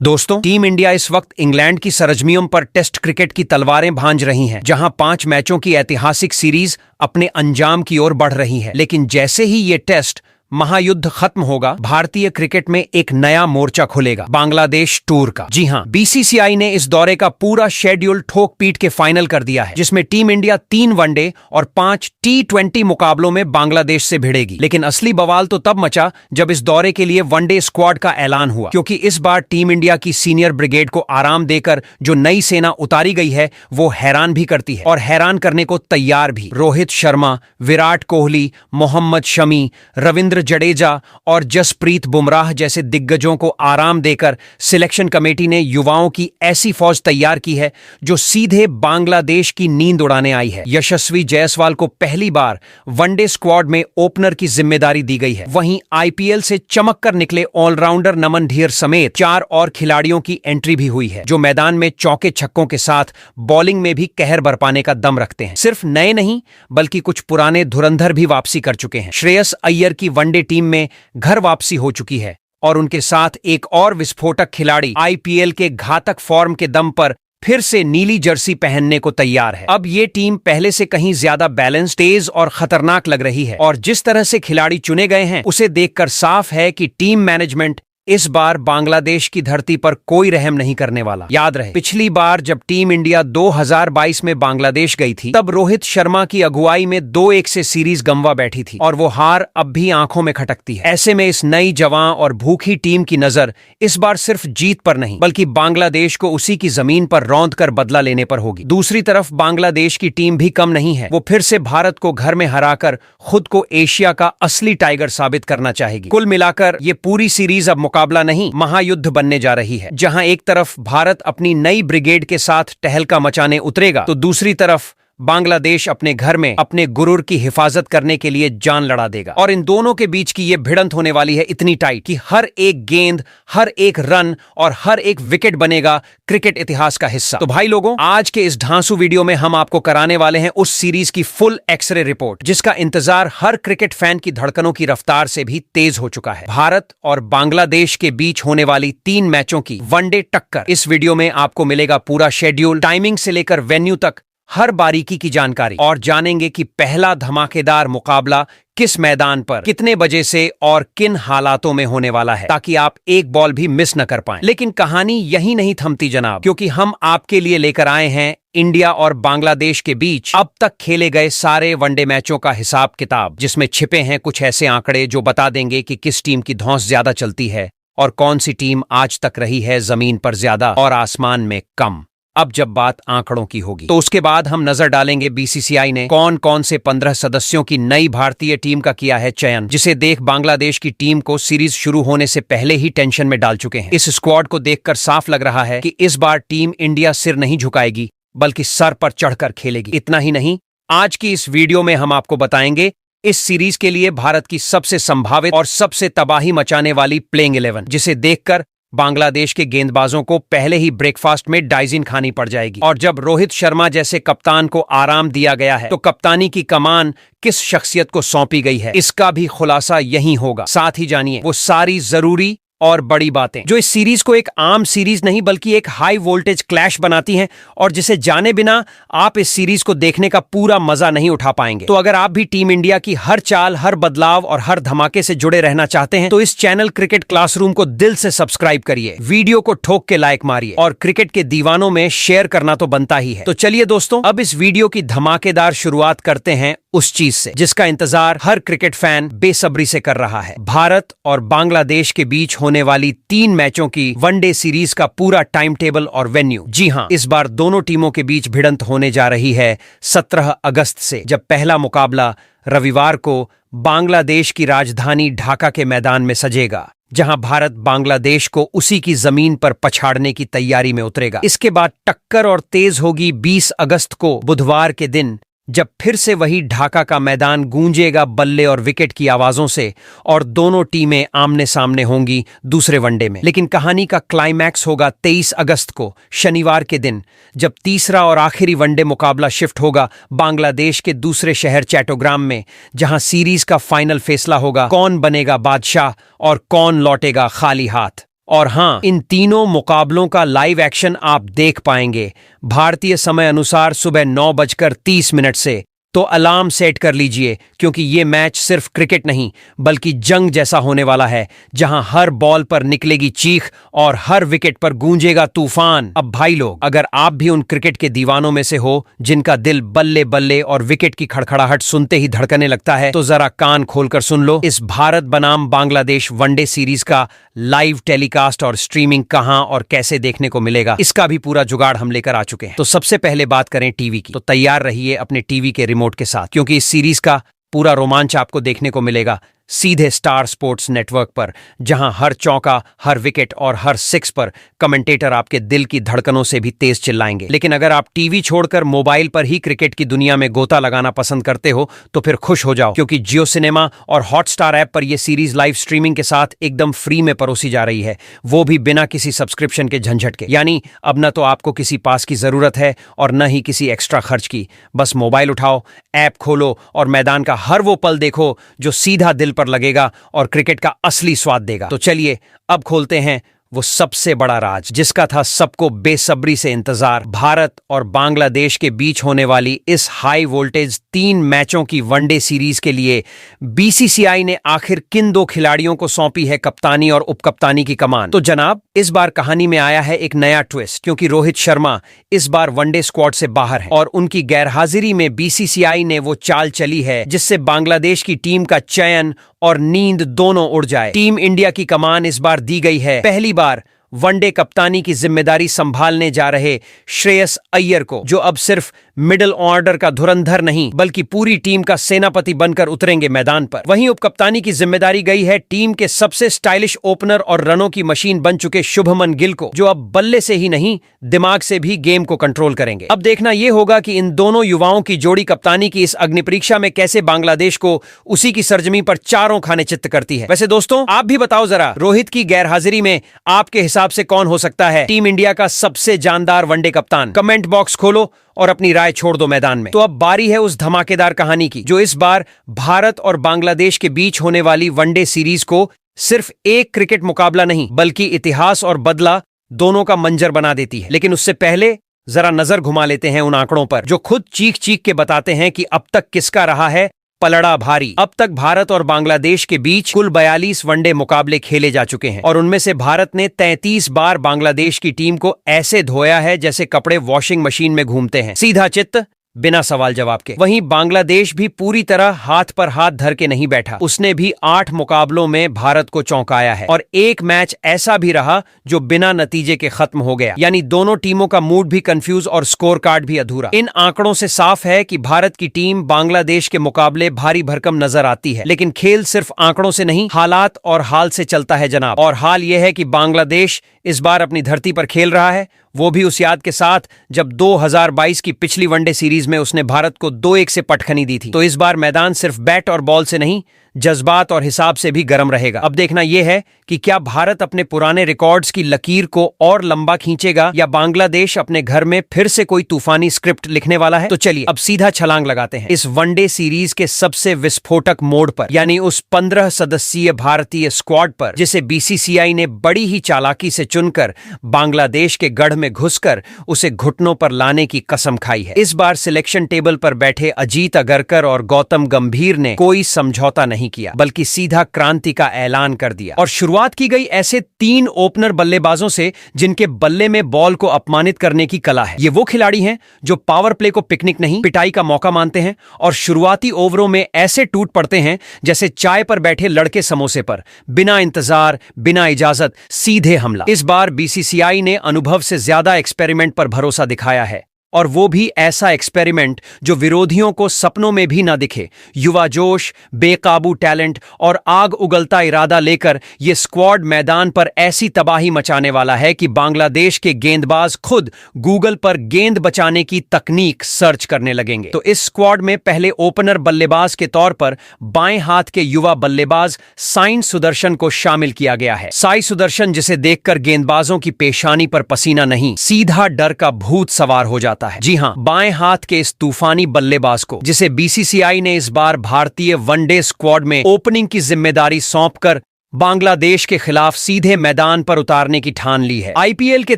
दोस्तों, team India इस वक्त इंग्लैंड की सरजमियों पर टेस्ट क्रिकेट की तलवारें भांज रही हैं, जहां 5 मैचों की ऐतिहासिक सीरीज अपने अंजाम की ओर बढ़ रही है। लेकिन जैसे ही ये टेस्ट महायुद्ध खत्म होगा, भारतीय क्रिकेट में एक नया मोर्चा खुलेगा, बांग्लादेश टूर का। जी हां, बीसीसीआई ने इस दौरे का पूरा शेड्यूल ठोक पीट के फाइनल कर दिया है, जिसमें टीम इंडिया 3 वनडे और 5 T20 मुकाबलों में बांग्लादेश से भिड़ेगी। लेकिन असली बवाल तो तब मचा जब इस दौरे के लिए वनडे स्क्वाड का ऐलान हुआ, क्योंकि इस बार टीम इंडिया की सीनियर ब्रिगेड को आराम देकर जो नई सेना उतारी गई है, वो हैरान भी करती है और हैरान करने को तैयार भी। रोहित शर्मा, विराट कोहली, मोहम्मद शमी, रविंद्र जडेजा और जसप्रीत बुमराह जैसे दिग्गजों को आराम देकर सिलेक्शन कमेटी ने युवाओं की ऐसी फौज तैयार की है जो सीधे बांग्लादेश की नींद उड़ाने आई है। यशस्वी जायसवाल को पहली बार वनडे स्क्वाड में ओपनर की जिम्मेदारी दी गई है। वहीं आईपीएल से चमक कर निकले ऑलराउंडर नमन ढीर समेत 4 और खिलाड़ियों की एंट्री भी हुई है, जो मैदान में चौके छक्कों के साथ बॉलिंग में भी कहर बरपाने का दम रखते हैं। सिर्फ नए नहीं, बल्कि कुछ पुराने धुरंधर भी वापसी कर चुके हैं। श्रेयस अय्यर की वनडे टीम में घर वापसी हो चुकी है और उनके साथ एक और विस्फोटक खिलाड़ी आईपीएल के घातक फॉर्म के दम पर फिर से नीली जर्सी पहनने को तैयार है। अब ये टीम पहले से कहीं ज्यादा बैलेंस, तेज और खतरनाक लग रही है और जिस तरह से खिलाड़ी चुने गए हैं, उसे देखकर साफ है कि टीम मैनेजमेंट इस बार बांग्लादेश की धरती पर कोई रहम नहीं करने वाला। याद रहे, पिछली बार जब टीम इंडिया 2022 में बांग्लादेश गई थी, तब रोहित शर्मा की अगुवाई में 2-1 से सीरीज गंवा बैठी थी और वो हार अब भी आंखों में खटकती है। ऐसे में इस नई जवां और भूखी टीम की नजर इस बार सिर्फ जीत पर नहीं, बल्कि बांग्लादेश को उसी की जमीन पर रौंद कर बदला लेने पर होगी। दूसरी तरफ बांग्लादेश की टीम भी कम नहीं है। वो फिर से भारत को घर में हराकर खुद को एशिया का असली टाइगर साबित करना चाहेगी। कुल मिलाकर ये पूरी सीरीज अब मुकाबला नहीं, महायुद्ध बनने जा रही है, जहां एक तरफ भारत अपनी नई ब्रिगेड के साथ टहलका मचाने उतरेगा, तो दूसरी तरफ बांग्लादेश अपने घर में अपने गुरूर की हिफाजत करने के लिए जान लड़ा देगा। और इन दोनों के बीच की ये भिड़ंत होने वाली है इतनी टाइट कि हर एक गेंद, हर एक रन और हर एक विकेट बनेगा क्रिकेट इतिहास का हिस्सा। तो भाई लोगों, आज के इस ढांसू वीडियो में हम आपको कराने वाले हैं उस सीरीज की फुल एक्सरे रिपोर्ट, जिसका इंतजार हर क्रिकेट फैन की धड़कनों की रफ्तार से भी तेज हो चुका है। भारत और बांग्लादेश के बीच होने वाली 3 मैचों की वनडे टक्कर। इस वीडियो में आपको मिलेगा पूरा शेड्यूल, टाइमिंग से लेकर वेन्यू तक हर बारीकी की जानकारी, और जानेंगे कि पहला धमाकेदार मुकाबला किस मैदान पर, कितने बजे से और किन हालातों में होने वाला है, ताकि आप एक बॉल भी मिस न कर पाएं। लेकिन कहानी यही नहीं थमती जनाब, क्योंकि हम आपके लिए लेकर आए हैं इंडिया और बांग्लादेश के बीच अब तक खेले गए सारे वनडे मैचों का हिसाब किताब, जिसमें छिपे हैं कुछ ऐसे आंकड़े जो बता देंगे कि किस टीम की धौंस ज्यादा चलती है और कौन सी टीम आज तक रही है जमीन पर ज्यादा और आसमान में कम। अब जब बात आंकड़ों की होगी, तो उसके बाद हम नजर डालेंगे बीसीसीआई ने कौन कौन से 15 सदस्यों की नई भारतीय टीम का किया है चयन, जिसे देख बांग्लादेश की टीम को सीरीज शुरू होने से पहले ही टेंशन में डाल चुके हैं। इस स्क्वाड को देखकर साफ लग रहा है कि इस बार टीम इंडिया सिर नहीं झुकाएगी, बल्कि सर पर चढ़कर खेलेगी। इतना ही नहीं, आज की इस वीडियो में हम आपको बताएंगे इस सीरीज के लिए भारत की सबसे संभावित और सबसे तबाही मचाने वाली प्लेइंग 11, जिसे देखकर बांग्लादेश के गेंदबाजों को पहले ही ब्रेकफास्ट में डाइजिन खानी पड़ जाएगी। और जब रोहित शर्मा जैसे कप्तान को आराम दिया गया है, तो कप्तानी की कमान किस शख्सियत को सौंपी गई है, इसका भी खुलासा यही होगा। साथ ही जानिए वो सारी जरूरी और बड़ी बातें जो इस सीरीज को एक आम सीरीज नहीं, बल्कि एक हाई वोल्टेज क्लैश बनाती हैं, और जिसे जाने बिना आप इस सीरीज को देखने का पूरा मजा नहीं उठा पाएंगे। तो अगर आप भी टीम इंडिया की हर चाल, हर बदलाव और हर धमाके से जुड़े रहना चाहते हैं, तो इस चैनल क्रिकेट क्लासरूम को दिल से सब्सक्राइब करिए, वीडियो को ठोक के लाइक मारिए और क्रिकेट के दीवानों में शेयर करना तो बनता ही है। तो चलिए दोस्तों, अब इस वीडियो की धमाकेदार शुरुआत करते हैं उस चीज से जिसका इंतजार हर क्रिकेट फैन बेसब्री से कर रहा है, भारत और बांग्लादेश के बीच होने वाली 3 मैचों की वनडे सीरीज का पूरा टाइम टेबल और वेन्यू। जी हां, इस बार दोनों टीमों के बीच भिड़ंत होने जा रही है 17 अगस्त से, जब पहला मुकाबला रविवार को बांग्लादेश की राजधानी ढाका के मैदान में सजेगा, जहां भारत बांग्लादेश को उसी की जमीन पर पछाड़ने की तैयारी में उतरेगा। इसके बाद टक्कर और तेज होगी 20 अगस्त को बुधवार के दिन, जब फिर से वही ढाका का मैदान गूंजेगा बल्ले और विकेट की आवाजों से, और दोनों टीमें आमने सामने होंगी दूसरे वनडे में। लेकिन कहानी का क्लाइमैक्स होगा 23 अगस्त को, शनिवार के दिन, जब तीसरा और आखिरी वनडे मुकाबला शिफ्ट होगा बांग्लादेश के दूसरे शहर चैटोग्राम में, जहां सीरीज का फाइनल फैसला होगा कौन बनेगा बादशाह और कौन लौटेगा खाली हाथ। और हाँ, इन तीनों मुकाबलों का लाइव एक्शन आप देख पाएंगे भारतीय समय अनुसार सुबह 9:30 से। तो अलार्म सेट कर लीजिए, क्योंकि ये मैच सिर्फ क्रिकेट नहीं बल्कि जंग जैसा होने वाला है, जहां हर बॉल पर निकलेगी चीख और हर विकेट पर गूंजेगा तूफान। अब भाई लोग, अगर आप भी उन क्रिकेट के दीवानों में से हो जिनका दिल बल्ले बल्ले और विकेट की खड़खड़ाहट सुनते ही धड़कने लगता है, तो जरा कान खोलकर सुन लो। इस भारत बनाम बांग्लादेश वनडे सीरीज का लाइव टेलीकास्ट और स्ट्रीमिंग कहां और कैसे देखने को मिलेगा, इसका भी पूरा जुगाड़ हम लेकर आ चुके हैं। तो सबसे पहले बात करें टीवी की, तो तैयार रहिए अपने टीवी के रिमोट के साथ, क्योंकि इस सीरीज का पूरा रोमांच आपको देखने को मिलेगा सीधे स्टार स्पोर्ट्स नेटवर्क पर, जहां हर चौका, हर विकेट और हर सिक्स पर कमेंटेटर आपके दिल की धड़कनों से भी तेज चिल्लाएंगे। लेकिन अगर आप टीवी छोड़कर मोबाइल पर ही क्रिकेट की दुनिया में गोता लगाना पसंद करते हो, तो फिर खुश हो जाओ, क्योंकि जियो सिनेमा और हॉटस्टार ऐप पर यह सीरीज लाइव स्ट्रीमिंग के साथ एकदम फ्री में परोसी जा रही है, वो भी बिना किसी सब्सक्रिप्शन के झंझट के। यानी अब न तो आपको किसी पास की जरूरत है और न ही किसी एक्स्ट्रा खर्च की। बस मोबाइल उठाओ, ऐप खोलो और मैदान का हर वो पल देखो जो सीधा दिल पर लगेगा और क्रिकेट का असली स्वाद देगा। तो चलिए अब खोलते हैं वो सबसे बड़ा राज, जिसका था सबको बेसब्री से इंतजार। भारत और बांग्लादेश के बीच होने वाली इस हाई वोल्टेज 3 मैचों की वनडे सीरीज के लिए बीसीसीआई ने आखिर किन 2 खिलाड़ियों को सौंपी है कप्तानी और उपकप्तानी की कमान। तो जनाब, इस बार कहानी में आया है एक नया ट्विस्ट, क्योंकि रोहित शर्मा इस बार वनडे स्क्वाड से बाहर है और उनकी गैरहाजिरी में बीसीसीआई ने वो चाल चली है जिससे बांग्लादेश की टीम का चयन और नींद दोनों उड़ जाए। टीम इंडिया की कमान इस बार दी गई है पहली बार वनडे कप्तानी की जिम्मेदारी संभालने जा रहे श्रेयस अय्यर को, जो अब सिर्फ मिडिल ऑर्डर का धुरंधर नहीं बल्कि पूरी टीम का सेनापति बनकर उतरेंगे मैदान पर। वहीं उपकप्तानी की जिम्मेदारी गई है टीम के सबसे स्टाइलिश ओपनर और रनों की मशीन बन चुके शुभमन गिल को, जो अब बल्ले से ही नहीं दिमाग से भी गेम को कंट्रोल करेंगे। अब देखना यह होगा कि इन दोनों युवाओं की जोड़ी कप्तानी की इस अग्नि परीक्षा में कैसे बांग्लादेश को उसी की सरजमी पर चारों खाने चित्त करती है। वैसे दोस्तों, आप भी बताओ जरा, रोहित की गैरहाजिरी में आपके हिसाब से कौन हो सकता है टीम इंडिया का सबसे जानदार वनडे कप्तान? कमेंट बॉक्स खोलो और अपनी राय छोड़ दो मैदान में। तो अब बारी है उस धमाकेदार कहानी की, जो इस बार भारत और बांग्लादेश के बीच होने वाली वनडे सीरीज को सिर्फ एक क्रिकेट मुकाबला नहीं बल्कि इतिहास और बदला दोनों का मंजर बना देती है। लेकिन उससे पहले जरा नजर घुमा लेते हैं उन आंकड़ों पर, जो खुद चीख चीख के बताते हैं कि अब तक किसका रहा है पलड़ा भारी। अब तक भारत और बांग्लादेश के बीच कुल 42 वनडे मुकाबले खेले जा चुके हैं और उनमें से भारत ने 33 बार बांग्लादेश की टीम को ऐसे धोया है जैसे कपड़े वॉशिंग मशीन में घूमते हैं, सीधा चित्त बिना सवाल जवाब के। वहीं बांग्लादेश भी पूरी तरह हाथ पर हाथ धर के नहीं बैठा, उसने भी 8 मुकाबलों में भारत को चौंकाया है और एक मैच ऐसा भी रहा जो बिना नतीजे के खत्म हो गया। यानी दोनों टीमों का मूड भी कंफ्यूज और स्कोर कार्ड भी अधूरा। इन आंकड़ों से साफ है कि भारत की टीम बांग्लादेश के मुकाबले भारी भरकम नजर आती है, लेकिन खेल सिर्फ आंकड़ों से नहीं, हालात और हाल से चलता है जनाब। और हाल यह है कि बांग्लादेश इस बार अपनी धरती पर खेल रहा है, वो भी उस याद के साथ जब 2022 की पिछली वनडे सीरीज में उसने भारत को 2-1 से पटखनी दी थी। तो इस बार मैदान सिर्फ बैट और बॉल से नहीं, जज्बात और हिसाब से भी गर्म रहेगा। अब देखना यह है कि क्या भारत अपने पुराने रिकॉर्ड्स की लकीर को और लंबा खींचेगा या बांग्लादेश अपने घर में फिर से कोई तूफानी स्क्रिप्ट लिखने वाला है। तो चलिए अब सीधा छलांग लगाते हैं इस वनडे सीरीज के सबसे विस्फोटक मोड़ पर, यानी उस 15 सदस्यीय भारतीय स्क्वाड पर, जिसे बीसीसीआई ने बड़ी ही चालाकी से चुनकर बांग्लादेश के गढ़ में घुसकर उसे घुटनों पर लाने की कसम खाई है। इस बार सिलेक्शन टेबल पर बैठे अजीत अगरकर और गौतम गंभीर ने कोई समझौता नहीं किया, बल्कि सीधा क्रांति का ऐलान कर दिया। और शुरुआत की गई ऐसे 3 ओपनर बल्लेबाजों से जिनके बल्ले में बॉल को अपमानित करने की कला है। ये वो खिलाड़ी हैं जो पावर प्ले को पिकनिक नहीं, पिटाई का मौका मानते हैं और शुरुआती ओवरों में ऐसे टूट पड़ते हैं जैसे चाय पर बैठे लड़के समोसे पर, बिना इंतजार, बिना इजाजत, सीधे हमला। इस बार बीसीसीआई ने अनुभव से ज्यादा एक्सपेरिमेंट पर भरोसा दिखाया है, और वो भी ऐसा एक्सपेरिमेंट जो विरोधियों को सपनों में भी ना दिखे। युवा जोश, बेकाबू टैलेंट और आग उगलता इरादा लेकर ये स्क्वाड मैदान पर ऐसी तबाही मचाने वाला है कि बांग्लादेश के गेंदबाज खुद गूगल पर गेंद बचाने की तकनीक सर्च करने लगेंगे। तो इस स्क्वाड में पहले ओपनर बल्लेबाज के तौर पर बाएं हाथ के युवा बल्लेबाज साई सुदर्शन को शामिल किया गया है। साई सुदर्शन जिसे देखकर गेंदबाजों की पेशानी पर पसीना नहीं, सीधा डर का भूत सवार हो जाता है। जी हां, बाएं हाथ के इस तूफानी बल्लेबाज को, जिसे बीसीसीआई ने इस बार भारतीय वनडे स्क्वाड में ओपनिंग की जिम्मेदारी सौंपकर बांग्लादेश के खिलाफ सीधे मैदान पर उतारने की ठान ली है। आईपीएल के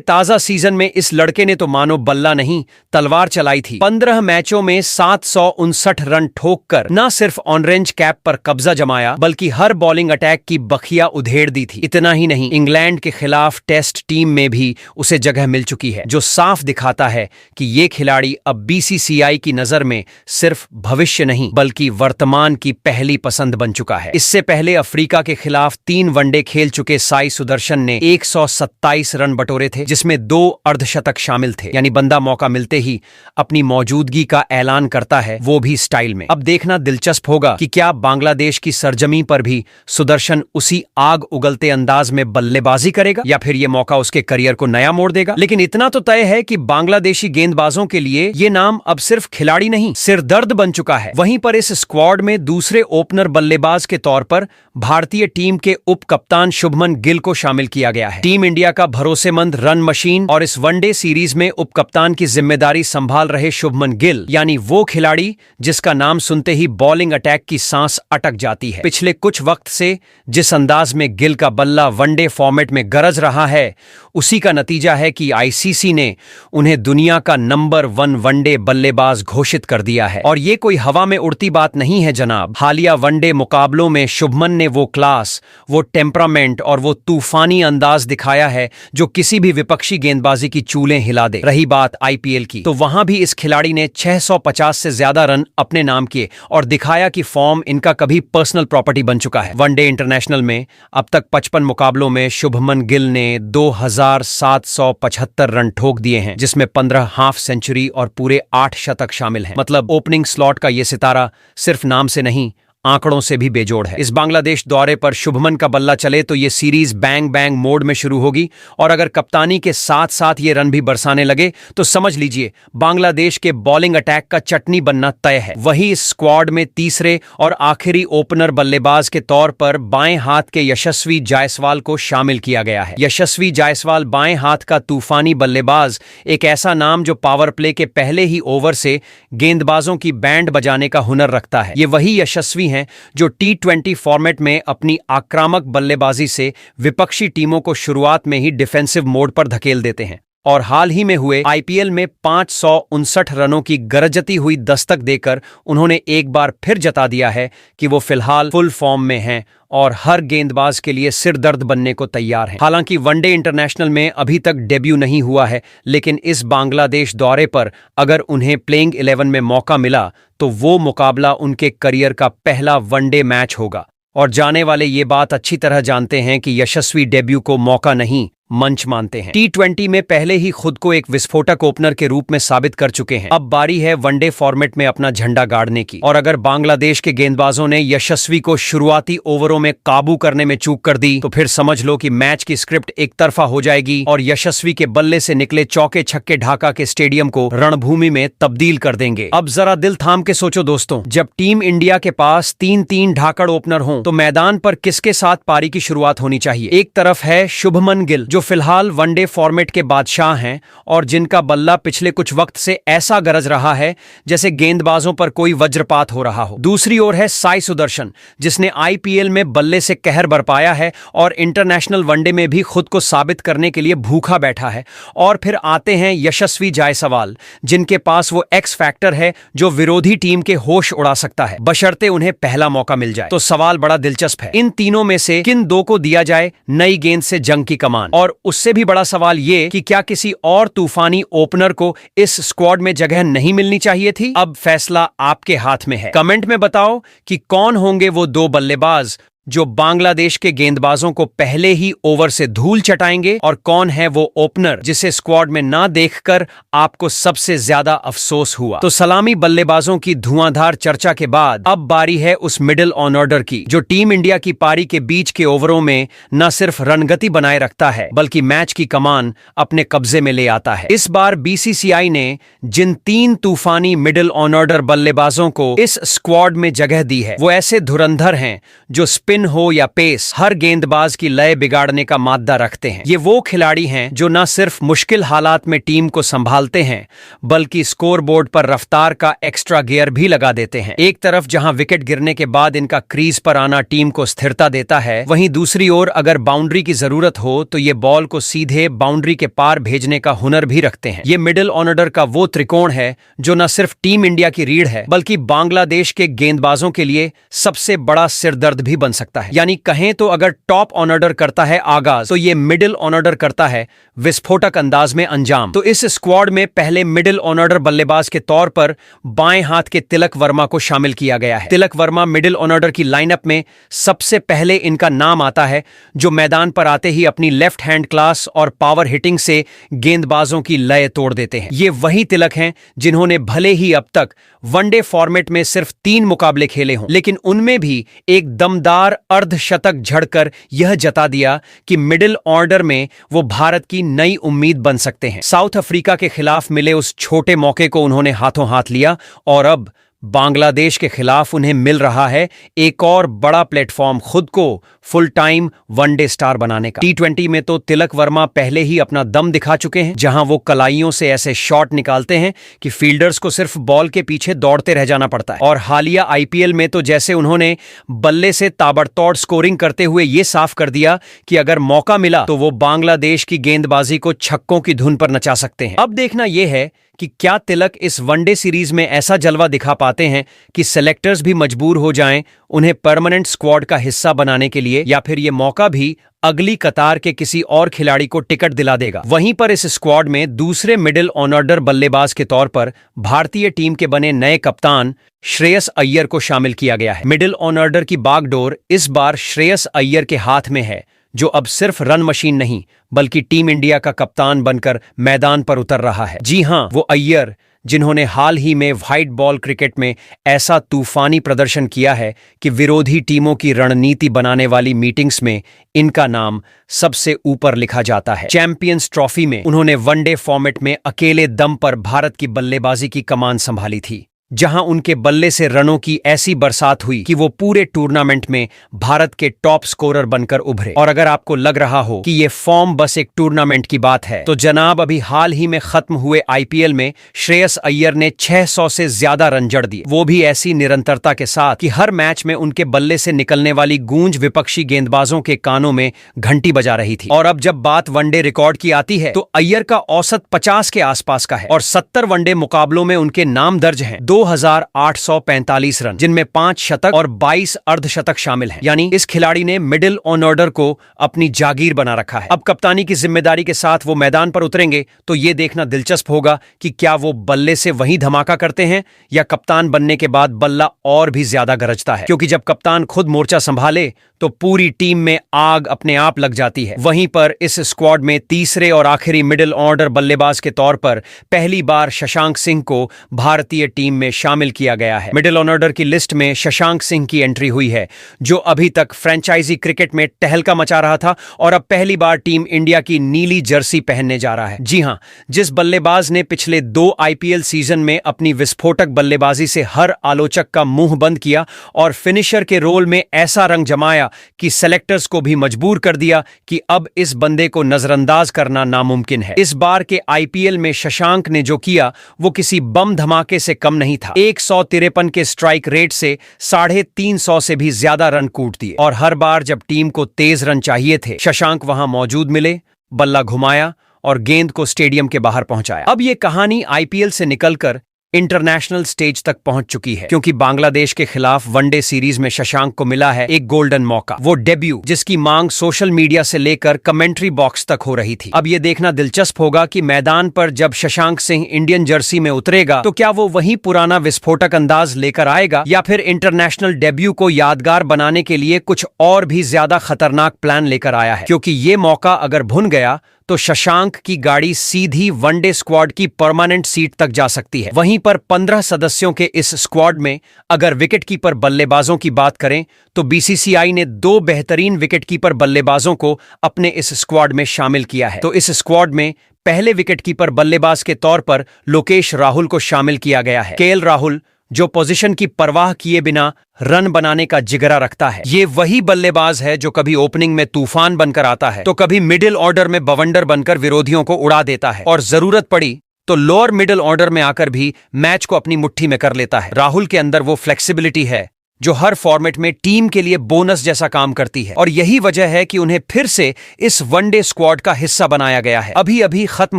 ताजा सीजन में इस लड़के ने तो मानो बल्ला नहीं तलवार चलाई थी। 15 मैचों में 759 रन ठोककर न सिर्फ ऑरेंज कैप पर कब्जा जमाया बल्कि हर बॉलिंग अटैक की बखिया उधेड़ दी थी। इतना ही नहीं, इंग्लैंड के खिलाफ टेस्ट टीम में भी उसे जगह मिल चुकी है, जो साफ दिखाता है कि ये खिलाड़ी अब बीसीसीआई की नजर में सिर्फ भविष्य नहीं बल्कि वर्तमान की पहली पसंद बन चुका है। इससे पहले अफ्रीका के खिलाफ 3 वनडे खेल चुके साई सुदर्शन ने 127 रन बटोरे थे, जिसमें 2 अर्धशतक शामिल थे। यानी बंदा मौका मिलते ही अपनी मौजूदगी का ऐलान करता है, वो भी स्टाइल में। अब देखना दिलचस्प होगा कि क्या बांग्लादेश की सरजमी पर भी सुदर्शन उसी आग उगलते अंदाज में बल्लेबाजी करेगा या फिर ये मौका उसके करियर को नया मोड़ देगा। लेकिन इतना तो तय है कि बांग्लादेशी गेंदबाजों के लिए ये नाम अब सिर्फ खिलाड़ी नहीं, सिरदर्द बन चुका है। वहीं पर इस स्क्वाड में दूसरे ओपनर बल्लेबाज के तौर पर भारतीय टीम के उप कप्तान शुभमन गिल को शामिल किया गया है। टीम इंडिया का भरोसेमंद रन मशीन और इस वनडे सीरीज में उप कप्तान की जिम्मेदारी संभाल रहे शुभमन गिल यानी वो खिलाड़ी जिसका नाम सुनते ही बॉलिंग अटैक की सांस अटक जाती है। पिछले कुछ वक्त से जिस अंदाज में गिल का बल्ला वनडे फॉर्मेट में गरज रहा है, उसी का नतीजा है कि आईसीसी ने उन्हें दुनिया का नंबर 1 वनडे बल्लेबाज घोषित कर दिया है। और ये कोई हवा में उड़ती बात नहीं है जनाब। हालिया वनडे मुकाबलों में शुभमन ने वो क्लास, वो टेम्परामेंट और वो तूफानी अंदाज दिखाया है जो किसी भी विपक्षी गेंदबाजी की चूलें हिला दे। रही बात आईपीएल की, तो वहां भी इस खिलाड़ी ने 650 से ज्यादा रन अपने नाम किए और दिखाया कि फॉर्म इनका कभी पर्सनल प्रॉपर्टी बन चुका है। वनडे इंटरनेशनल में अब तक 55 मुकाबलों में शुभमन गिल ने 2775 रन ठोक दिए हैं, जिसमें 15 हाफ सेंचुरी और पूरे 8 शतक शामिल हैं। मतलब ओपनिंग स्लॉट का ये सितारा सिर्फ नाम से नहीं, आंकड़ों से भी बेजोड़ है। इस बांग्लादेश दौरे पर शुभमन का बल्ला चले तो ये सीरीज बैंग बैंग मोड में शुरू होगी और अगर कप्तानी के साथ साथ ये रन भी बरसाने लगे तो समझ लीजिए बांग्लादेश के बॉलिंग अटैक का चटनी बनना तय है। वहीं इस स्क्वाड में तीसरे और आखिरी ओपनर बल्लेबाज के तौर पर बाएं हाथ के यशस्वी जायसवाल को शामिल किया गया है। यशस्वी जायसवाल बाएं हाथ का तूफानी बल्लेबाज, एक ऐसा नाम जो पावर प्ले के पहले ही ओवर से गेंदबाजों की बैंड बजाने का हुनर रखता है। ये वही यशस्वी जो टी20 फॉर्मेट में अपनी आक्रामक बल्लेबाजी से विपक्षी टीमों को शुरुआत में ही डिफेंसिव मोड पर धकेल देते हैं। और हाल ही में हुए आईपीएल में 559 रनों की गरजती हुई दस्तक देकर उन्होंने एक बार फिर जता दिया है कि वो फिलहाल फुल फॉर्म में हैं और हर गेंदबाज के लिए सिरदर्द बनने को तैयार हैं। हालांकि वनडे इंटरनेशनल में अभी तक डेब्यू नहीं हुआ है, लेकिन इस बांग्लादेश दौरे पर अगर उन्हें प्लेइंग 11 में मौका मिला तो वो मुकाबला उनके करियर का पहला वनडे मैच होगा। और जाने वाले ये बात अच्छी तरह जानते हैं कि यशस्वी डेब्यू को मौका नहीं मंच मानते हैं। टी20 में पहले ही खुद को एक विस्फोटक ओपनर के रूप में साबित कर चुके हैं। अब बारी है वनडे फॉर्मेट में अपना झंडा गाड़ने की। और अगर बांग्लादेश के गेंदबाजों ने यशस्वी को शुरुआती ओवरों में काबू करने में चूक कर दी तो फिर समझ लो कि मैच की स्क्रिप्ट एक तरफा हो जाएगी और यशस्वी के बल्ले से निकले चौके छक्के ढाका के स्टेडियम को रणभूमि में तब्दील कर देंगे। अब जरा दिल थाम के सोचो दोस्तों, जब टीम इंडिया के पास 3-3 ढाकड़ ओपनर हों तो मैदान पर किसके साथ पारी की शुरुआत होनी चाहिए? एक तरफ है शुभमन गिल जो फिलहाल वनडे फॉर्मेट के बादशाह हैं और जिनका बल्ला पिछले कुछ वक्त से ऐसा गरज रहा है जैसे गेंदबाजों पर कोई वज्रपात हो रहा हो। दूसरी ओर है साई सुदर्शन जिसने आईपीएल में बल्ले से कहर बरपाया है और इंटरनेशनल वनडे में भी खुद को साबित करने के लिए भूखा बैठा है। और फिर आते हैं यशस्वी जायसवाल जिनके पास वो एक्स फैक्टर है जो विरोधी टीम के होश उड़ा सकता है, बशर्ते उन्हें पहला मौका मिल जाए। तो सवाल बड़ा दिलचस्प है, इन तीनों में से किन दो को दिया जाए नई गेंद से जंग की कमान? और उससे भी बड़ा सवाल ये कि क्या किसी और तूफानी ओपनर को इस स्क्वाड में जगह नहीं मिलनी चाहिए थी? अब फैसला आपके हाथ में है। कमेंट में बताओ कि कौन होंगे वो 2 बल्लेबाज जो बांग्लादेश के गेंदबाजों को पहले ही ओवर से धूल चटाएंगे और कौन है वो ओपनर जिसे स्क्वाड में ना देखकर आपको सबसे ज्यादा अफसोस हुआ। तो सलामी बल्लेबाजों की धुआंधार चर्चा के बाद अब बारी है उस मिडिल ऑन ऑर्डर की जो टीम इंडिया की पारी के बीच के ओवरों में न सिर्फ रनगति बनाए रखता है बल्कि मैच की कमान अपने कब्जे में ले आता है। इस बार बीसीसीआई ने जिन 3 तूफानी मिडिल ऑन ऑर्डर बल्लेबाजों को इस स्क्वाड में जगह दी है वो ऐसे धुरंधर हैं जो स्पिन स्पिन हो या पेस, हर गेंदबाज की लय बिगाड़ने का मादा रखते हैं। ये वो खिलाड़ी हैं जो न सिर्फ मुश्किल हालात में टीम को संभालते हैं, बल्कि स्कोरबोर्ड पर रफ्तार का एक्स्ट्रा गियर भी लगा देते हैं। एक तरफ जहां विकेट गिरने के बाद इनका क्रीज पर आना टीम को स्थिरता देता है, वहीं दूसरी ओर अगर बाउंड्री की जरूरत हो तो ये बॉल को सीधे बाउंड्री के पार भेजने का हुनर भी रखते हैं। ये मिडिल ऑर्डर का वो त्रिकोण है जो न सिर्फ टीम इंडिया की रीढ़ है, बल्कि बांग्लादेश के गेंदबाजों के लिए सबसे बड़ा सिरदर्द भी बन सकता है। यानी कहें तो अगर टॉप ऑर्डर करता है आगाज, तो ये मिडिल ऑर्डर करता है विस्फोटक अंदाज में अंजाम। तो इस स्क्वाड में पहले मिडिल ऑर्डर बल्लेबाज के तौर पर बाएं हाथ के तिलक वर्मा को शामिल किया गया है। तिलक वर्मा मिडिल ऑर्डर की लाइनअप में सबसे पहले इनका नाम आता है, जो मैदान पर आते ही अपनी लेफ्ट हैंड क्लास और पावर हिटिंग से गेंदबाजों की लय तोड़ देते हैं। ये वही तिलक हैं जिन्होंने भले ही अब तक वनडे फॉर्मेट में सिर्फ 3 मुकाबले खेले हों, लेकिन उनमें भी एक दमदार अर्धशतक झड़कर यह जता दिया कि मिडिल ऑर्डर में वो भारत की नई उम्मीद बन सकते हैं। साउथ अफ्रीका के खिलाफ मिले उस छोटे मौके को उन्होंने हाथों हाथ लिया और अब बांग्लादेश के खिलाफ उन्हें मिल रहा है एक और बड़ा प्लेटफॉर्म खुद को फुल टाइम वनडे स्टार बनाने का। T20 में तो तिलक वर्मा पहले ही अपना दम दिखा चुके हैं, जहां वो कलाइयों से ऐसे शॉट निकालते हैं कि फील्डर्स को सिर्फ बॉल के पीछे दौड़ते रह जाना पड़ता है। और हालिया IPL में तो जैसे उन्होंने बल्ले से ताबड़तोड़ स्कोरिंग करते हुए ये साफ कर दिया कि अगर मौका मिला तो वो बांग्लादेश की गेंदबाजी को छक्कों की धुन पर नचा सकते हैं। अब देखना यह है कि क्या तिलक इस वनडे सीरीज में ऐसा जलवा दिखा पाते हैं कि सेलेक्टर्स भी मजबूर हो जाएं उन्हें परमानेंट स्क्वाड का हिस्सा बनाने के लिए, या फिर ये मौका भी अगली कतार के किसी और खिलाड़ी को टिकट दिला देगा। वहीं पर इस स्क्वाड में दूसरे मिडिल ऑर्डर बल्लेबाज के तौर पर भारतीय टीम के बने नए कप्तान श्रेयस अय्यर को शामिल किया गया है। मिडिल ऑर्डर की बागडोर इस बार श्रेयस अय्यर के हाथ में है, जो अब सिर्फ रन मशीन नहीं बल्कि टीम इंडिया का कप्तान बनकर मैदान पर उतर रहा है। जी हां, वो अय्यर जिन्होंने हाल ही में व्हाइट बॉल क्रिकेट में ऐसा तूफानी प्रदर्शन किया है कि विरोधी टीमों की रणनीति बनाने वाली मीटिंग्स में इनका नाम सबसे ऊपर लिखा जाता है। चैंपियंस ट्रॉफी में उन्होंने वनडे फॉर्मेट में अकेले दम पर भारत की बल्लेबाजी की कमान संभाली थी, जहां उनके बल्ले से रनों की ऐसी बरसात हुई कि वो पूरे टूर्नामेंट में भारत के टॉप स्कोरर बनकर उभरे। और अगर आपको लग रहा हो कि ये फॉर्म बस एक टूर्नामेंट की बात है, तो जनाब अभी हाल ही में खत्म हुए IPL में श्रेयस अय्यर ने 600 से ज्यादा रन जड़ दिए, वो भी ऐसी निरंतरता के साथ कि हर मैच में उनके बल्ले से निकलने वाली गूंज विपक्षी गेंदबाजों के कानों में घंटी बजा रही थी। और अब जब बात वनडे रिकॉर्ड की आती है तो अय्यर का औसत 50 के आसपास का है और 70 वनडे मुकाबलों में उनके नाम दर्ज हैं 2845 रन, जिनमें 5 शतक और 22 अर्धशतक शामिल हैं। यानी इस खिलाड़ी ने मिडिल ऑर्डर को अपनी जागीर बना रखा है। अब कप्तानी की जिम्मेदारी के साथ वो मैदान पर उतरेंगे तो ये देखना दिलचस्प होगा कि क्या वो बल्ले से वही धमाका करते हैं या कप्तान बनने के बाद बल्ला और भी ज्यादा गरजता है, क्योंकि जब कप्तान खुद मोर्चा संभाले तो पूरी टीम में आग अपने आप लग जाती है। वहीं पर इस स्क्वाड में तीसरे और आखिरी मिडिल ऑर्डर बल्लेबाज के तौर पर पहली बार शशांक सिंह को भारतीय टीम में शामिल किया गया है। मिडिल ऑर्डर की लिस्ट में शशांक सिंह की एंट्री हुई है, जो अभी तक फ्रेंचाइजी क्रिकेट में तहलका मचा रहा था और अब पहली बार टीम इंडिया की नीली जर्सी पहनने जा रहा है। जी हां, जिस बल्लेबाज ने पिछले 2 IPL सीजन में अपनी विस्फोटक बल्लेबाजी से हर आलोचक का मुंह बंद किया और फिनिशर के रोल में ऐसा रंग जमाया कि सेलेक्टर्स को भी मजबूर कर दिया कि अब इस बंदे को नजरअंदाज करना नामुमकिन है। इस बार के IPL में शशांक ने जो किया वो किसी बम धमाके से कम नहीं था। 153 के स्ट्राइक रेट से 350 से भी ज्यादा रन कूट दिए और हर बार जब टीम को तेज रन चाहिए थे, शशांक वहां मौजूद मिले, बल्ला घुमाया और गेंद को स्टेडियम के बाहर पहुंचाया। अब ये कहानी IPL से निकलकर इंटरनेशनल स्टेज तक पहुंच चुकी है, क्योंकि बांग्लादेश के खिलाफ वनडे सीरीज में शशांक को मिला है एक गोल्डन मौका, वो डेब्यू जिसकी मांग सोशल मीडिया से लेकर कमेंट्री बॉक्स तक हो रही थी। अब ये देखना दिलचस्प होगा कि मैदान पर जब शशांक सिंह इंडियन जर्सी में उतरेगा तो क्या वो वही पुराना विस्फोटक अंदाज लेकर आएगा या फिर इंटरनेशनल डेब्यू को यादगार बनाने के लिए कुछ और भी ज्यादा खतरनाक प्लान लेकर आया है। क्योंकि ये मौका अगर भुन गया तो शशांक की गाड़ी सीधी वनडे स्क्वाड की परमानेंट सीट तक जा सकती है। वहीं पर 15 सदस्यों के इस स्क्वाड में अगर विकेटकीपर बल्लेबाजों की बात करें तो BCCI ने 2 बेहतरीन विकेटकीपर बल्लेबाजों को अपने इस स्क्वाड में शामिल किया है। तो इस स्क्वाड में पहले विकेटकीपर बल्लेबाज के तौर पर लोकेश राहुल को शामिल किया गया है। KL राहुल जो पोजीशन की परवाह किए बिना रन बनाने का जिगरा रखता है। ये वही बल्लेबाज है जो कभी ओपनिंग में तूफान बनकर आता है तो कभी मिडिल ऑर्डर में बवंडर बनकर विरोधियों को उड़ा देता है और जरूरत पड़ी तो लोअर मिडिल ऑर्डर में आकर भी मैच को अपनी मुट्ठी में कर लेता है। राहुल के अंदर वो फ्लेक्सिबिलिटी है जो हर फॉर्मेट में टीम के लिए बोनस जैसा काम करती है और यही वजह है कि उन्हें फिर से इस वनडे स्क्वाड का हिस्सा बनाया गया है। अभी अभी खत्म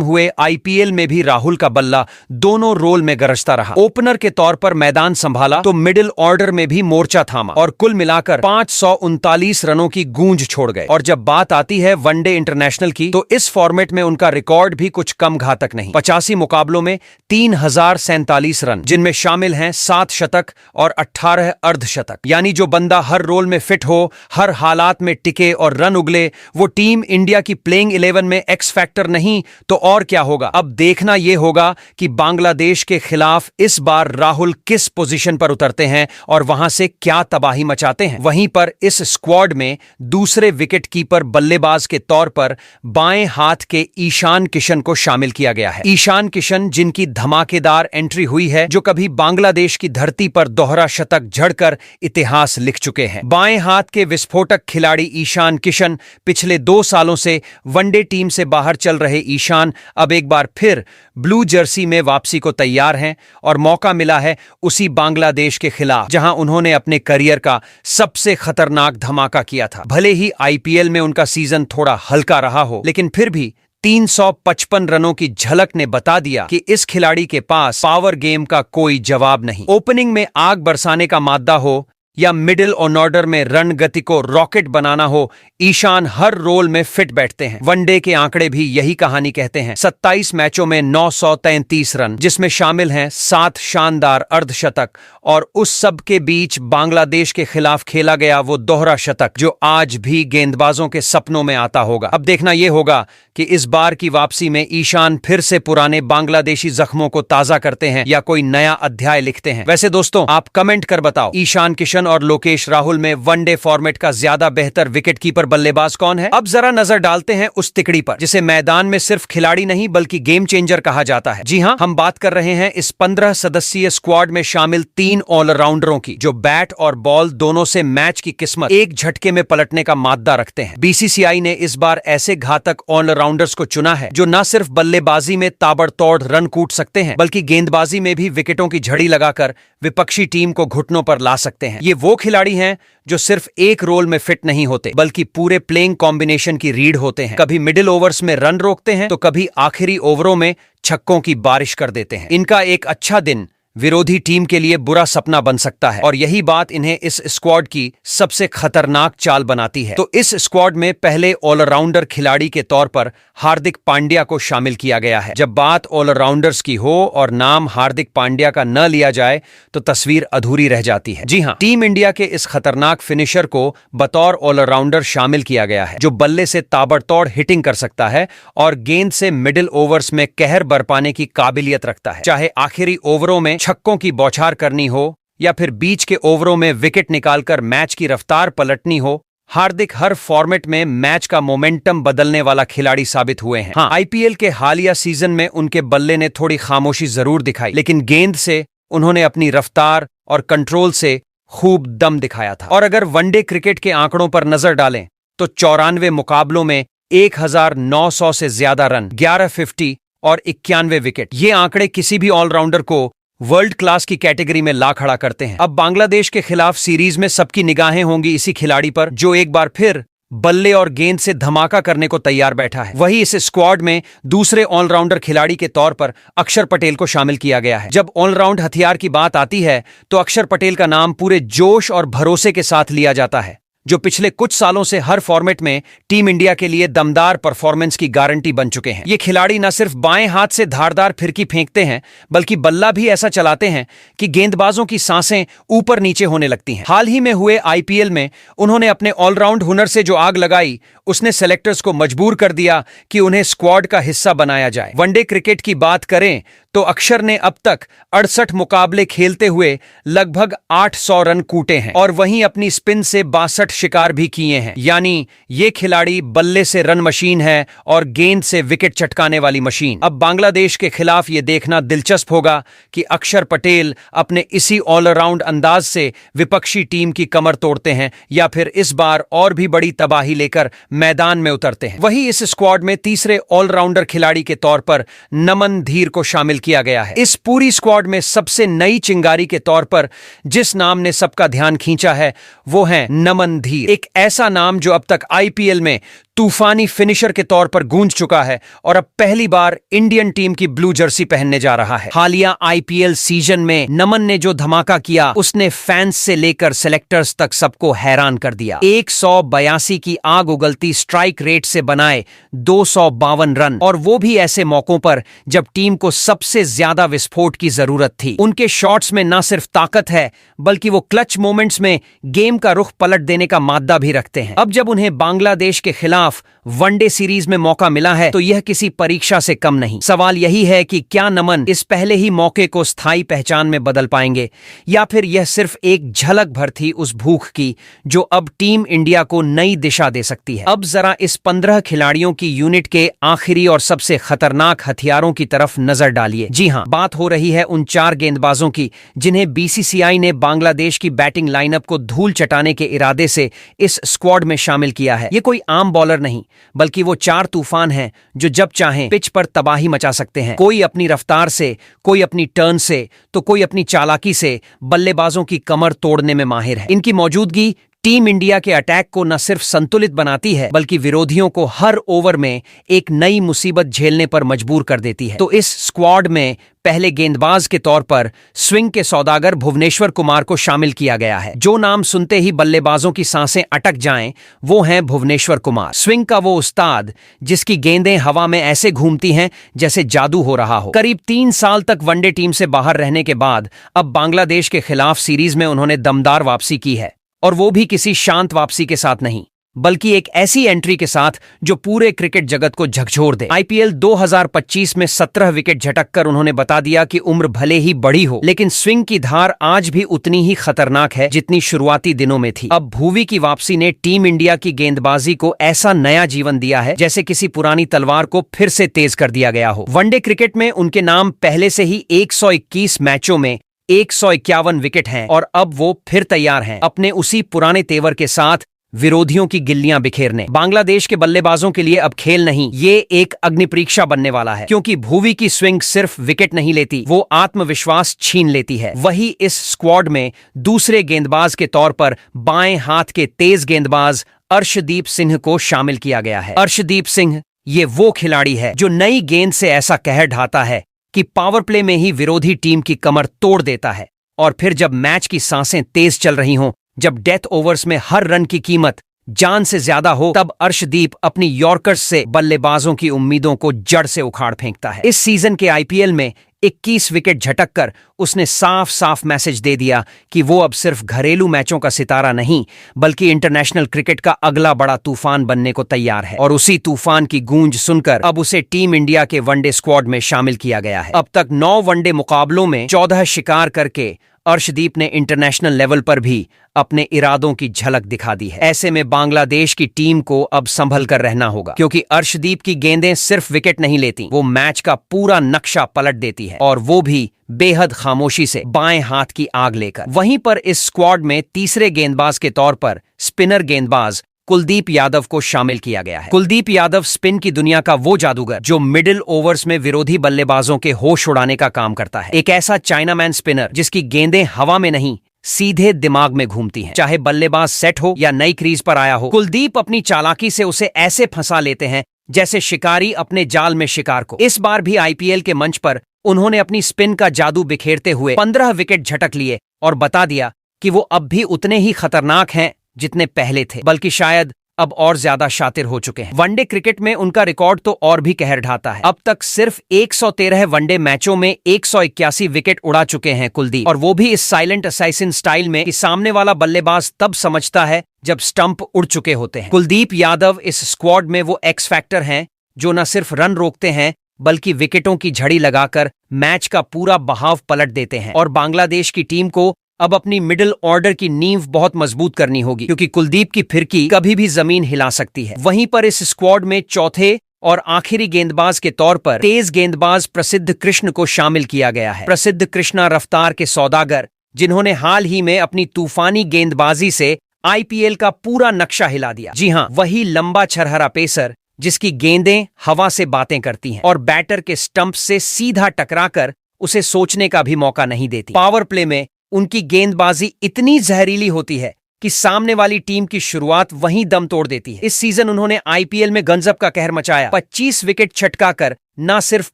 हुए आईपीएल में भी राहुल का बल्ला दोनों रोल में गरजता रहा। ओपनर के तौर पर मैदान संभाला तो मिडिल ऑर्डर में भी मोर्चा थामा और कुल मिलाकर 539 रनों की गूंज छोड़ गए। और जब बात आती है वनडे इंटरनेशनल की तो इस फॉर्मेट में उनका रिकॉर्ड भी कुछ कम घातक नहीं। 85 मुकाबलों में 3047 रन, जिनमें शामिल हैं 7 शतक और 18 अर्ध शतक। यानी जो बंदा हर रोल में फिट हो, हर हालात में टिके और रन उगले, वो टीम इंडिया की प्लेइंग 11 में एक्स फैक्टर नहीं तो और क्या होगा। अब देखना यह होगा कि बांग्लादेश के खिलाफ इस बार राहुल किस पोजीशन पर उतरते हैं और वहां से क्या तबाही मचाते हैं। वहीं पर इस स्क्वाड में दूसरे विकेट कीपर बल्लेबाज के तौर पर बाएं हाथ के ईशान किशन को शामिल किया गया है। ईशान किशन जिनकी धमाकेदार एंट्री हुई है, जो कभी बांग्लादेश की धरती पर दोहरा शतक झड़कर इतिहास लिख चुके हैं। बाएं हाथ के विस्फोटक खिलाड़ी ईशान किशन पिछले 2 सालों से वनडे टीम से बाहर चल रहे ईशान अब एक बार फिर ब्लू जर्सी में वापसी को तैयार हैं और मौका मिला है उसी बांग्लादेश के खिलाफ जहां उन्होंने अपने करियर का सबसे खतरनाक धमाका किया था। भले ही आईपीएल में उनका सीजन थोड़ा हल्का रहा हो, लेकिन फिर भी 355 रनों की झलक ने बता दिया कि इस खिलाड़ी के पास पावर गेम का कोई जवाब नहीं। ओपनिंग में आग बरसाने का मादा हो या मिडिल ऑर्डर में रन गति को रॉकेट बनाना हो, ईशान हर रोल में फिट बैठते हैं। वनडे के आंकड़े भी यही कहानी कहते हैं। 27 मैचों में 933 रन, जिसमें शामिल हैं 7 शानदार अर्धशतक और उस सब के बीच बांग्लादेश के खिलाफ खेला गया वो दोहरा शतक जो आज भी गेंदबाजों के सपनों में आता होगा। अब देखना यह होगा कि इस बार की वापसी में ईशान फिर से पुराने बांग्लादेशी जख्मों को ताजा करते हैं या कोई नया अध्याय लिखते हैं। वैसे दोस्तों, आप कमेंट कर बताओ, ईशान किशन और लोकेश राहुल में वनडे फॉर्मेट का ज्यादा बेहतर विकेट कीपर बल्लेबाज कौन है? अब जरा नजर डालते हैं उस तिकड़ी पर जिसे मैदान में सिर्फ खिलाड़ी नहीं बल्कि गेम चेंजर कहा जाता है। जी हां, हम बात कर रहे हैं इस 15 सदस्यीय स्क्वाड में शामिल 3 ऑलराउंडरों की, जो बैट और बॉल दोनों से मैच की किस्मत एक झटके में पलटने का मादा रखते हैं। बीसीसीआई ने इस बार ऐसे घातक ऑलराउंडर्स को चुना है जो न सिर्फ बल्लेबाजी में ताबड़तोड़ रन कूट सकते हैं बल्कि गेंदबाजी में भी विकेटों की झड़ी लगाकर विपक्षी टीम को घुटनों पर ला सकते हैं। ये वो खिलाड़ी हैं जो सिर्फ एक रोल में फिट नहीं होते बल्कि पूरे प्लेइंग कॉम्बिनेशन की रीढ़ होते हैं। कभी मिडिल ओवर्स में रन रोकते हैं तो कभी आखिरी ओवरों में छक्कों की बारिश कर देते हैं। इनका एक अच्छा दिन विरोधी टीम के लिए बुरा सपना बन सकता है और यही बात इन्हें इस स्क्वाड की सबसे खतरनाक चाल बनाती है। तो इस स्क्वाड में पहले ऑलराउंडर खिलाड़ी के तौर पर हार्दिक पांड्या को शामिल किया गया है। जब बात ऑलराउंडर्स की हो और नाम हार्दिक पांड्या का न लिया जाए तो तस्वीर अधूरी रह जाती है। जी हां, टीम इंडिया के इस खतरनाक फिनिशर को बतौर ऑलराउंडर शामिल किया गया है, जो बल्ले से ताबड़तोड़ हिटिंग कर सकता है और गेंद से मिडिल ओवर्स में कहर बरपाने की काबिलियत रखता है। चाहे आखिरी ओवरों में छक्कों की बौछार करनी हो या फिर बीच के ओवरों में विकेट निकालकर मैच की रफ्तार पलटनी हो, हार्दिक हर फॉर्मेट में मैच का मोमेंटम बदलने वाला खिलाड़ी साबित हुए हैं। हाँ, आईपीएल के हालिया सीजन में उनके बल्ले ने थोड़ी खामोशी जरूर दिखाई, लेकिन गेंद से उन्होंने अपनी रफ्तार और कंट्रोल से खूब दम दिखाया था। और अगर वनडे क्रिकेट के आंकड़ों पर नजर डालें तो 94 मुकाबलों में 1900 से ज्यादा रन, 11 50 और 91 विकेट, ये आंकड़े किसी भी ऑलराउंडर को वर्ल्ड क्लास की कैटेगरी में ला खड़ा करते हैं। अब बांग्लादेश के खिलाफ सीरीज में सबकी निगाहें होंगी इसी खिलाड़ी पर, जो एक बार फिर बल्ले और गेंद से धमाका करने को तैयार बैठा है। वही इस स्क्वाड में दूसरे ऑलराउंडर खिलाड़ी के तौर पर अक्षर पटेल को शामिल किया गया है। जब ऑलराउंड हथियार की बात आती है तो अक्षर पटेल का नाम पूरे जोश और भरोसे के साथ लिया जाता है, जो पिछले कुछ सालों से हर फॉर्मेट में टीम इंडिया के लिए दमदार परफॉर्मेंस की गारंटी बन चुके हैं। ये खिलाड़ी न सिर्फ बाएं हाथ से धारदार फिरकी फेंकते हैं बल्कि बल्ला भी ऐसा चलाते हैं कि गेंदबाजों की सांसें ऊपर नीचे होने लगती हैं। हाल ही में हुए आईपीएल में उन्होंने अपने ऑलराउंड हुनर से जो आग लगाई, उसने सेलेक्टर्स को मजबूर कर दिया कि उन्हें स्क्वाड का हिस्सा बनाया जाए। वनडे क्रिकेट की बात करें तो अक्षर ने अब तक 68 मुकाबले खेलते हुए लगभग 800 रन कूटे हैं और वहीं अपनी स्पिन से 62 शिकार भी किए हैं। यानी ये खिलाड़ी बल्ले से रन मशीन है और गेंद से विकेट चटकाने वाली मशीन। अब बांग्लादेश के खिलाफ ये देखना दिलचस्प होगा कि अक्षर पटेल अपने इसी ऑलराउंड अंदाज से विपक्षी टीम की कमर तोड़ते हैं या फिर इस बार और भी बड़ी तबाही लेकर मैदान में उतरते हैं। वहीं इस स्क्वाड में तीसरे ऑलराउंडर खिलाड़ी के तौर पर नमन धीर को शामिल किया गया है। इस पूरी स्क्वाड में सबसे नई चिंगारी के तौर पर जिस नाम ने सबका ध्यान खींचा है वो है नमन धीर। एक ऐसा नाम जो अब तक आईपीएल में तूफानी फिनिशर के तौर पर गूंज चुका है और अब पहली बार इंडियन टीम की ब्लू जर्सी पहनने जा रहा है। हालिया आईपीएल सीजन में नमन ने जो धमाका किया उसने फैंस से लेकर सेलेक्टर्स तक सबको हैरान कर दिया। 182 की आग उगलती स्ट्राइक रेट से बनाए 252 रन, और वो भी ऐसे मौकों पर जब टीम को सबसे ज्यादा विस्फोट की जरूरत थी। उनके शॉट्स में न सिर्फ ताकत है बल्कि वो क्लच मोमेंट्स में गेम का रुख पलट देने का मादा भी रखते हैं। अब जब उन्हें बांग्लादेश के खिलाफ वनडे सीरीज में मौका मिला है तो यह किसी परीक्षा से कम नहीं। सवाल यही है कि क्या नमन इस पहले ही मौके को स्थायी पहचान में बदल पाएंगे या फिर यह सिर्फ एक झलक भर थी उस भूख की जो अब टीम इंडिया को नई दिशा दे सकती है। अब जरा इस 15 खिलाड़ियों की यूनिट के आखिरी और सबसे खतरनाक हथियारों की तरफ नजर डालिए। जी हां, बात हो रही है उन 4 गेंदबाजों की जिन्हें बीसीसीआई ने बांग्लादेश की बैटिंग लाइनअप को धूल चटाने के इरादे से इस स्क्वाड में शामिल किया है। ये कोई आम बॉलर नहीं बल्कि वो 4 तूफान हैं जो जब चाहें पिच पर तबाही मचा सकते हैं। कोई अपनी रफ्तार से, कोई अपनी टर्न से, तो कोई अपनी चालाकी से बल्लेबाजों की कमर तोड़ने में माहिर है। इनकी मौजूदगी टीम इंडिया के अटैक को न सिर्फ संतुलित बनाती है बल्कि विरोधियों को हर ओवर में एक नई मुसीबत झेलने पर मजबूर कर देती है। तो इस स्क्वाड में पहले गेंदबाज के तौर पर स्विंग के सौदागर भुवनेश्वर कुमार को शामिल किया गया है। जो नाम सुनते ही बल्लेबाजों की सांसें अटक जाएं, वो हैं भुवनेश्वर कुमार। स्विंग का वो उस्ताद जिसकी गेंदें हवा में ऐसे घूमती हैं जैसे जादू हो रहा हो। करीब 3 साल तक वनडे टीम से बाहर रहने के बाद अब बांग्लादेश के खिलाफ सीरीज में उन्होंने दमदार वापसी की है, और वो भी किसी शांत वापसी के साथ नहीं बल्कि एक ऐसी एंट्री के साथ जो पूरे क्रिकेट जगत को झकझोर दे। आईपीएल 2025 में 17 विकेट झटककर उन्होंने बता दिया कि उम्र भले ही बड़ी हो लेकिन स्विंग की धार आज भी उतनी ही खतरनाक है जितनी शुरुआती दिनों में थी। अब भुवी की वापसी ने टीम इंडिया की गेंदबाजी को ऐसा नया जीवन दिया है जैसे किसी पुरानी तलवार को फिर से तेज कर दिया गया हो। वनडे क्रिकेट में उनके नाम पहले से ही 121 मैचों में 151 विकेट हैं और अब वो फिर तैयार हैं अपने उसी पुराने तेवर के साथ विरोधियों की गिल्लियां बिखेरने। बांग्लादेश के बल्लेबाजों के लिए अब खेल नहीं, ये एक अग्नि परीक्षा बनने वाला है, क्योंकि भुवी की स्विंग सिर्फ विकेट नहीं लेती, वो आत्मविश्वास छीन लेती है। वही इस स्क्वाड में दूसरे गेंदबाज के तौर पर बाएं हाथ के तेज गेंदबाज अर्शदीप सिंह को शामिल किया गया है। अर्शदीप सिंह ये वो खिलाड़ी है जो नई गेंद से ऐसा कहर ढाता है कि पावर प्ले में ही विरोधी टीम की कमर तोड़ देता है, और फिर जब मैच की सांसें तेज चल रही हों, जब डेथ ओवर्स में हर रन की कीमत जान से ज्यादा हो, तब अर्शदीप अपनी यॉर्कर्स से बल्लेबाजों की उम्मीदों को जड़ से उखाड़ फेंकता है। इस सीजन के आईपीएल में 21 विकेट झटककर उसने साफ साफ मैसेज दे दिया कि वो अब सिर्फ घरेलू मैचों का सितारा नहीं बल्कि इंटरनेशनल क्रिकेट का अगला बड़ा तूफान बनने को तैयार है। और उसी तूफान की गूंज सुनकर अब उसे टीम इंडिया के वनडे स्क्वाड में शामिल किया गया है। अब तक 9 वनडे मुकाबलों में 14 शिकार करके अर्शदीप ने इंटरनेशनल लेवल पर भी अपने इरादों की झलक दिखा दी है। ऐसे में बांग्लादेश की टीम को अब संभल कर रहना होगा, क्योंकि अर्शदीप की गेंदें सिर्फ विकेट नहीं लेती, वो मैच का पूरा नक्शा पलट देती है, और वो भी बेहद खामोशी से बाएं हाथ की आग लेकर। वहीं पर इस स्क्वाड में तीसरे गेंदबाज के तौर पर स्पिनर गेंदबाज कुलदीप यादव को शामिल किया गया है। कुलदीप यादव स्पिन की दुनिया का वो जादूगर जो मिडिल ओवर्स में विरोधी बल्लेबाजों के होश उड़ाने का काम करता है। एक ऐसा चाइनामैन स्पिनर जिसकी गेंदें हवा में नहीं सीधे दिमाग में घूमती हैं, चाहे बल्लेबाज सेट हो या नई क्रीज पर आया हो। कुलदीप अपनी चालाकी से उसे ऐसे फंसा लेते हैं जैसे शिकारी अपने जाल में शिकार को। इस बार भी आईपीएल के मंच पर उन्होंने अपनी स्पिन का जादू बिखेरते हुए 15 विकेट झटक लिए और बता दिया कि वो अब भी उतने ही खतरनाक हैं जितने पहले थे, बल्कि शायद अब और ज्यादा शातिर हो चुके हैं। वनडे क्रिकेट में उनका रिकॉर्ड तो और भी कहर ढाता है। अब तक सिर्फ 113 वनडे मैचों में 181 विकेट उड़ा चुके हैं कुलदीप, और वो भी इस साइलेंट असैसिन स्टाइल में कि सामने वाला बल्लेबाज तब समझता है जब स्टंप उड़ चुके होते हैं। कुलदीप यादव इस स्क्वाड में वो एक्स फैक्टर हैं जो न सिर्फ रन रोकते हैं बल्कि विकेटों की झड़ी लगाकर मैच का पूरा बहाव पलट देते हैं और बांग्लादेश की टीम को अब अपनी मिडिल ऑर्डर की नींव बहुत मजबूत करनी होगी, क्योंकि कुलदीप की फिरकी कभी भी जमीन हिला सकती है। वहीं पर इस स्क्वाड में चौथे और आखिरी गेंदबाज के तौर पर तेज गेंदबाज प्रसिद्ध कृष्ण को शामिल किया गया है। प्रसिद्ध कृष्णा रफ्तार के सौदागर, जिन्होंने हाल ही में अपनी तूफानी गेंदबाजी से आईपीएल का पूरा नक्शा हिला दिया। जी हां, वही लंबा छरहरा पेसर जिसकी गेंदें हवा से बातें करती हैं और बैटर के स्टंप से सीधा टकराकर उसे सोचने का भी मौका नहीं देती। पावर प्ले में उनकी गेंदबाजी इतनी जहरीली होती है कि सामने वाली टीम की शुरुआत वहीं दम तोड़ देती है। इस सीजन उन्होंने आईपीएल में गंजब का कहर मचाया। 25 विकेट छटकाकर न सिर्फ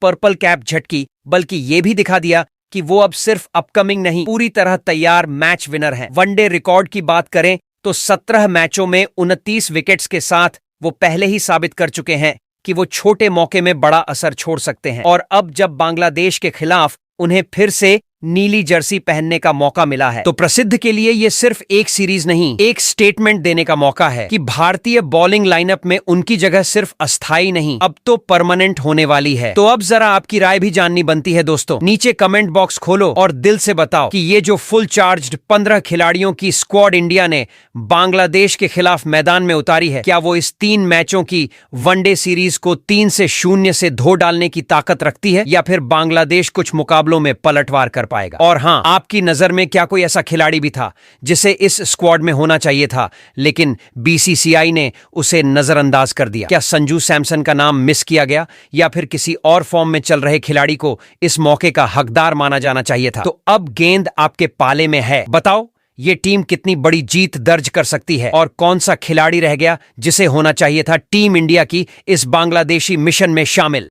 पर्पल कैप झटकी, बल्कि ये भी दिखा दिया कि वो अब सिर्फ अपकमिंग नहीं, पूरी तरह तैयार मैच विनर हैं। वनडे रिकॉर्ड की बात करें तो 17 मैचों में 29 विकेट्स के साथ वो पहले ही साबित कर चुके हैं कि वो छोटे मौके में बड़ा असर छोड़ सकते हैं। और अब जब बांग्लादेश के खिलाफ उन्हें फिर से नीली जर्सी पहनने का मौका मिला है, तो प्रसिद्ध के लिए ये सिर्फ एक सीरीज नहीं, एक स्टेटमेंट देने का मौका है कि भारतीय बॉलिंग लाइनअप में उनकी जगह सिर्फ अस्थायी नहीं, अब तो परमानेंट होने वाली है। तो अब जरा आपकी राय भी जाननी बनती है दोस्तों। नीचे कमेंट बॉक्स खोलो और दिल से बताओ कि ये जो फुल चार्ज्ड 15 खिलाड़ियों की स्क्वाड इंडिया ने बांग्लादेश के खिलाफ मैदान में उतारी है, क्या वो इस 3 मैचों की वनडे सीरीज को 3-0 से धो डालने की ताकत रखती है, या फिर बांग्लादेश कुछ मुकाबलों में पलटवार कर पाएगा? और हां, आपकी नजर में क्या कोई ऐसा खिलाड़ी भी था जिसे इस स्क्वाड में होना चाहिए था, लेकिन बीसीसीआई ने उसे नजरअंदाज कर दिया? क्या संजू सैमसन का नाम मिस किया गया, या फिर किसी और फॉर्म में चल रहे खिलाड़ी को इस मौके का हकदार माना जाना चाहिए था? तो अब गेंद आपके पाले में है। बताओ, ये टीम कितनी बड़ी जीत दर्ज कर सकती है, और कौन सा खिलाड़ी रह गया जिसे होना चाहिए था टीम इंडिया की इस बांग्लादेशी मिशन में शामिल?